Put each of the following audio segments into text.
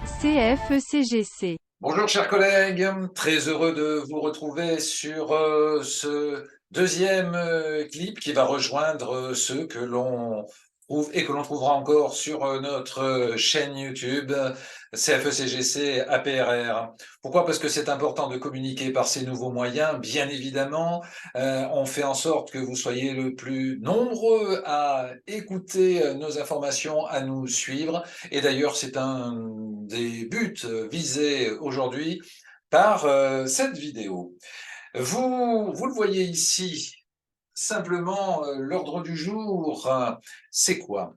CFECGC. Bonjour chers collègues, très heureux de vous retrouver sur ce deuxième clip qui va rejoindre ceux que l'on trouve et que l'on trouvera encore sur notre chaîne YouTube CFECGC APRR. Pourquoi? Parce que c'est important de communiquer par ces nouveaux moyens, bien évidemment. On fait en sorte que vous soyez le plus nombreux à écouter nos informations, à nous suivre. Et d'ailleurs, c'est un des buts visés aujourd'hui par cette vidéo. Vous le voyez ici, simplement, l'ordre du jour, c'est quoi?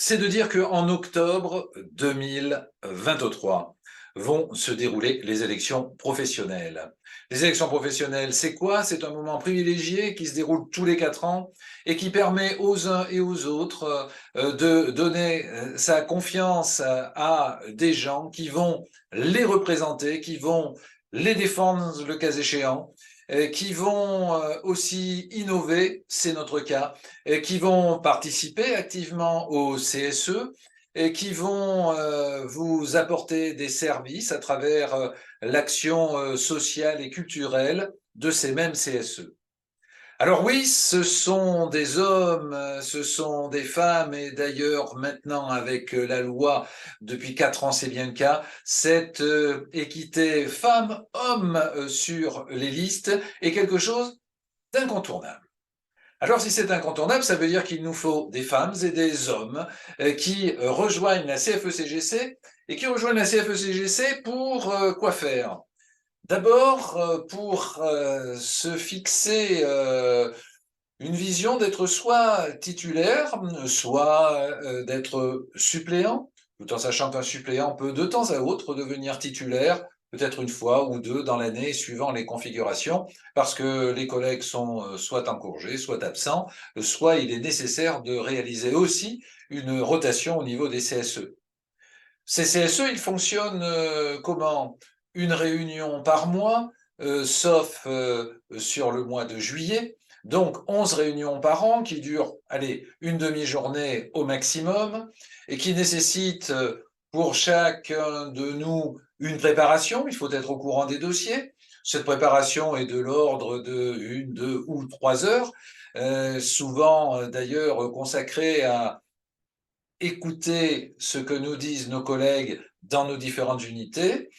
C'est de dire qu'en octobre 2023 vont se dérouler les élections professionnelles. Les élections professionnelles, c'est quoi? C'est un moment privilégié qui se déroule tous les 4 ans et qui permet aux uns et aux autres de donner sa confiance à des gens qui vont les représenter, qui vont les défendre le cas échéant, qui vont aussi innover, c'est notre cas, et qui vont participer activement au CSE et qui vont vous apporter des services à travers l'action sociale et culturelle de ces mêmes CSE. Alors oui, ce sont des hommes, ce sont des femmes, et d'ailleurs maintenant avec la loi, depuis 4 ans c'est bien le cas, cette équité femmes-hommes sur les listes est quelque chose d'incontournable. Alors si c'est incontournable, ça veut dire qu'il nous faut des femmes et des hommes qui rejoignent la CFECGC et qui rejoignent la CFECGC pour quoi faire? D'abord, pour se fixer une vision d'être soit titulaire, soit d'être suppléant, tout en sachant qu'un suppléant peut de temps à autre devenir titulaire, peut-être une fois ou deux dans l'année, suivant les configurations, parce que les collègues sont soit en congé, soit absents, soit il est nécessaire de réaliser aussi une rotation au niveau des CSE. Ces CSE, ils fonctionnent comment? Une réunion par mois, sauf sur le mois de juillet. Donc 11 réunions par an qui durent, allez, une demi-journée au maximum et qui nécessitent pour chacun de nous une préparation. Il faut être au courant des dossiers. Cette préparation est de l'ordre de 1, 2 ou 3 heures, souvent d'ailleurs consacrée à écouter ce que nous disent nos collègues dans nos différentes unités.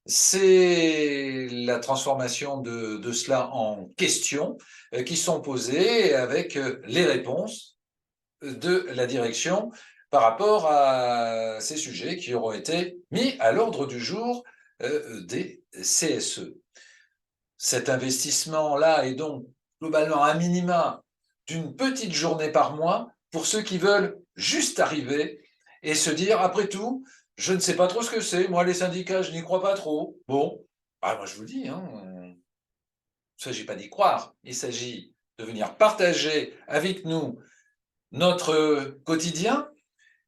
C'est la transformation de cela en questions qui sont posées avec les réponses de la direction par rapport à ces sujets qui auront été mis à l'ordre du jour des CSE. Cet investissement-là est donc globalement à minima d'une petite journée par mois pour ceux qui veulent juste arriver et se dire, après tout, je ne sais pas trop ce que c'est, moi les syndicats, je n'y crois pas trop. Bon, bah, moi je vous le dis, hein, il ne s'agit pas d'y croire, il s'agit de venir partager avec nous notre quotidien,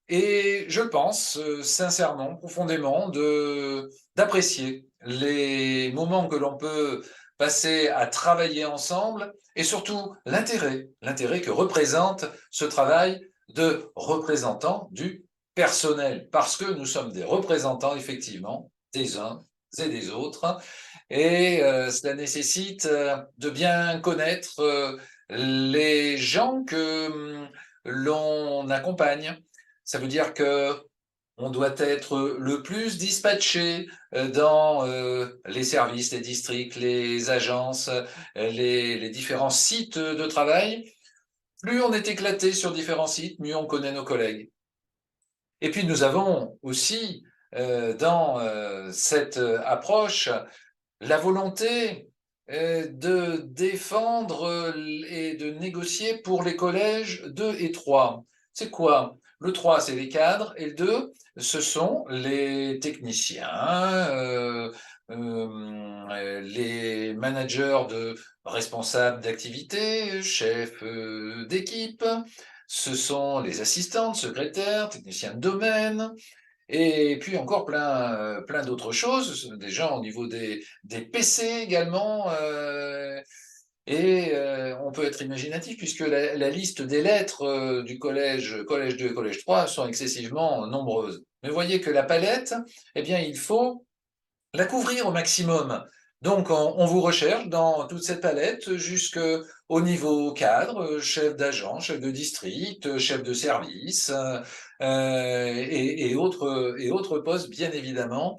et je pense sincèrement, profondément, d'apprécier les moments que l'on peut passer à travailler ensemble et surtout l'intérêt que représente ce travail de représentant du personnel, parce que nous sommes des représentants effectivement des uns et des autres, et cela nécessite de bien connaître les gens que l'on accompagne. Ça veut dire que on doit être le plus dispatché dans les services, les districts, les agences, les différents sites de travail. Plus on est éclaté sur différents sites, mieux on connaît nos collègues. Et puis nous avons aussi dans cette approche la volonté de défendre et de négocier pour les collèges 2 et 3. C'est quoi? Le 3, c'est les cadres, et le 2, ce sont les techniciens, les managers de responsables d'activité, chefs d'équipe, ce sont les assistantes, secrétaires, techniciens de domaine, et puis encore plein d'autres choses, des gens au niveau des PC également. Et on peut être imaginatif puisque la liste des lettres du collège 2 et collège 3 sont excessivement nombreuses. Mais vous voyez que la palette, eh bien, il faut la couvrir au maximum. Donc, on vous recherche dans toute cette palette jusqu'au niveau cadre, chef d'agent, chef de district, chef de service et autres postes, bien évidemment,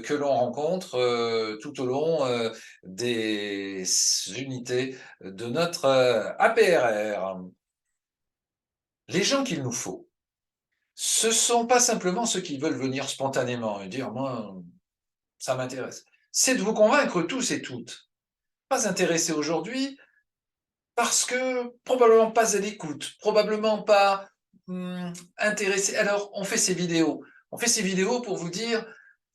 que l'on rencontre tout au long des unités de notre APRR. Les gens qu'il nous faut, ce ne sont pas simplement ceux qui veulent venir spontanément et dire « moi, ça m'intéresse ». C'est de vous convaincre tous et toutes. Pas intéressés aujourd'hui parce que probablement pas à l'écoute, probablement pas intéressés. Alors, on fait ces vidéos. On fait ces vidéos pour vous dire,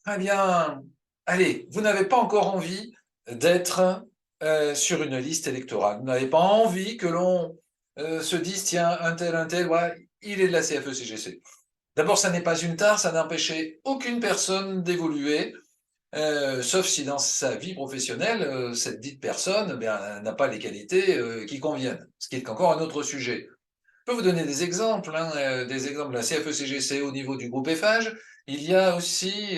eh bien, allez, vous n'avez pas encore envie d'être sur une liste électorale. Vous n'avez pas envie que l'on se dise, tiens, un tel, ouais, il est de la CFE-CGC. D'abord, ça n'est pas une tare, ça n'empêchait aucune personne d'évoluer, sauf si dans sa vie professionnelle, cette dite personne n'a pas les qualités qui conviennent, ce qui est encore un autre sujet. Je peux vous donner des exemples, des exemples de la CFE-CGC au niveau du groupe Eiffage. Il y a aussi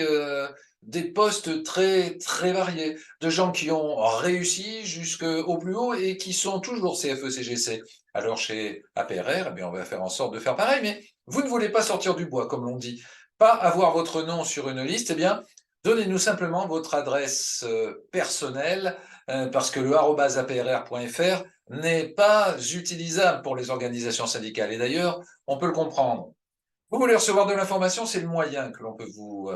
des postes très, très variés, de gens qui ont réussi jusqu'au plus haut et qui sont toujours CFE-CGC. Alors chez APRR, on va faire en sorte de faire pareil, mais vous ne voulez pas sortir du bois, comme l'on dit, pas avoir votre nom sur une liste, donnez-nous simplement votre adresse personnelle, parce que le @aprr.fr n'est pas utilisable pour les organisations syndicales. Et d'ailleurs, on peut le comprendre. Vous voulez recevoir de l'information, c'est le moyen que l'on peut vous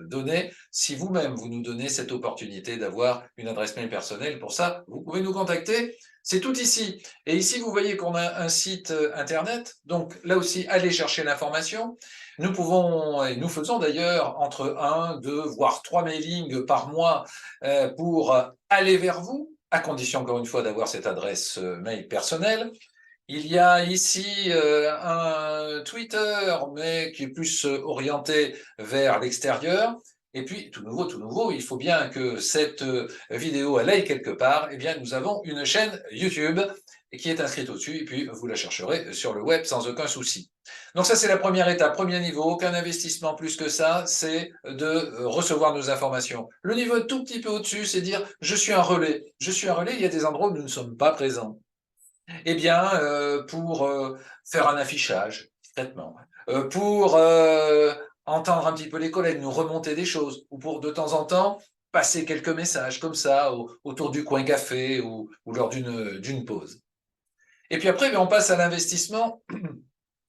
donner. Si vous-même, vous nous donnez cette opportunité d'avoir une adresse mail personnelle, pour ça, vous pouvez nous contacter. C'est tout ici. Et ici, vous voyez qu'on a un site internet. Donc là aussi, allez chercher l'information. Nous pouvons, et nous faisons d'ailleurs entre 1, 2, voire 3 mailings par mois pour aller vers vous, à condition, encore une fois, d'avoir cette adresse mail personnelle. Il y a ici un Twitter, mais qui est plus orienté vers l'extérieur. Et puis, tout nouveau, il faut bien que cette vidéo elle aille quelque part. Eh bien, nous avons une chaîne YouTube qui est inscrite au-dessus, et puis vous la chercherez sur le web sans aucun souci. Donc ça, c'est la première étape, premier niveau, aucun investissement plus que ça, c'est de recevoir nos informations. Le niveau tout petit peu au-dessus, c'est dire, je suis un relais. Je suis un relais, il y a des endroits où nous ne sommes pas présents. Eh bien, pour faire un affichage, discrètement, pour entendre un petit peu les collègues, nous remonter des choses, ou pour de temps en temps passer quelques messages comme ça autour du coin café ou lors d'une pause. Et puis après, on passe à l'investissement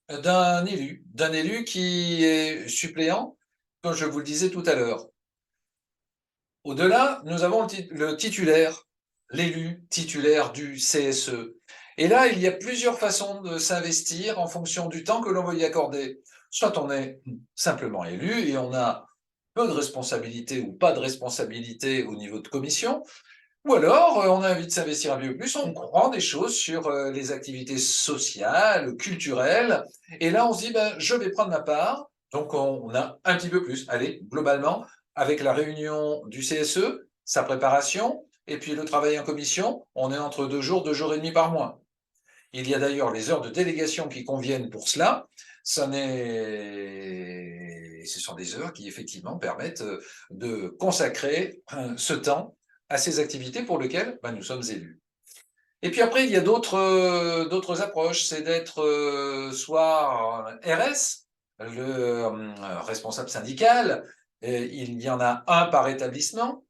d'un élu qui est suppléant, comme je vous le disais tout à l'heure. Au-delà, nous avons le titulaire, l'élu titulaire du CSE. Et là, il y a plusieurs façons de s'investir en fonction du temps que l'on veut y accorder. Soit on est simplement élu et on a peu de responsabilité ou pas de responsabilité au niveau de commission, ou alors on a envie de s'investir un peu plus, on comprend des choses sur les activités sociales, culturelles, et là on se dit, je vais prendre ma part, donc on a un petit peu plus. Allez, globalement, avec la réunion du CSE, sa préparation, et puis le travail en commission, on est entre 2 jours et demi par mois. Il y a d'ailleurs les heures de délégation qui conviennent pour cela. Ce sont des heures qui effectivement permettent de consacrer ce temps à ces activités pour lesquelles nous sommes élus. Et puis après, il y a d'autres approches, c'est d'être soit RS, le responsable syndical, il y en a un par établissement,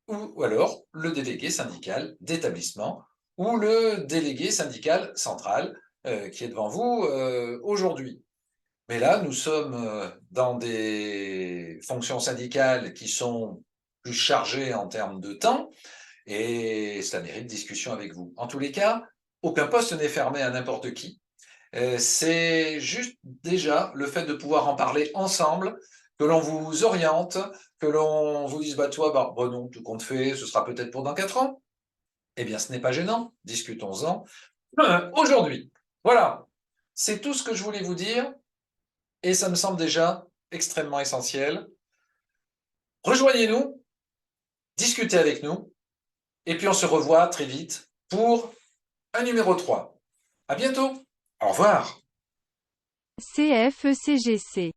ou alors le délégué syndical d'établissement ou le délégué syndical central qui est devant vous aujourd'hui. Mais là, nous sommes dans des fonctions syndicales qui sont plus chargées en termes de temps et cela mérite discussion avec vous. En tous les cas, aucun poste n'est fermé à n'importe qui. C'est juste déjà le fait de pouvoir en parler ensemble, que l'on vous oriente, que l'on vous dise, toi, non, tout compte fait, ce sera peut-être pour dans 4 ans. Eh bien, ce n'est pas gênant, discutons-en aujourd'hui. Voilà, c'est tout ce que je voulais vous dire, et ça me semble déjà extrêmement essentiel. Rejoignez-nous, discutez avec nous, et puis on se revoit très vite pour un numéro 3. À bientôt. Au revoir. CFECGC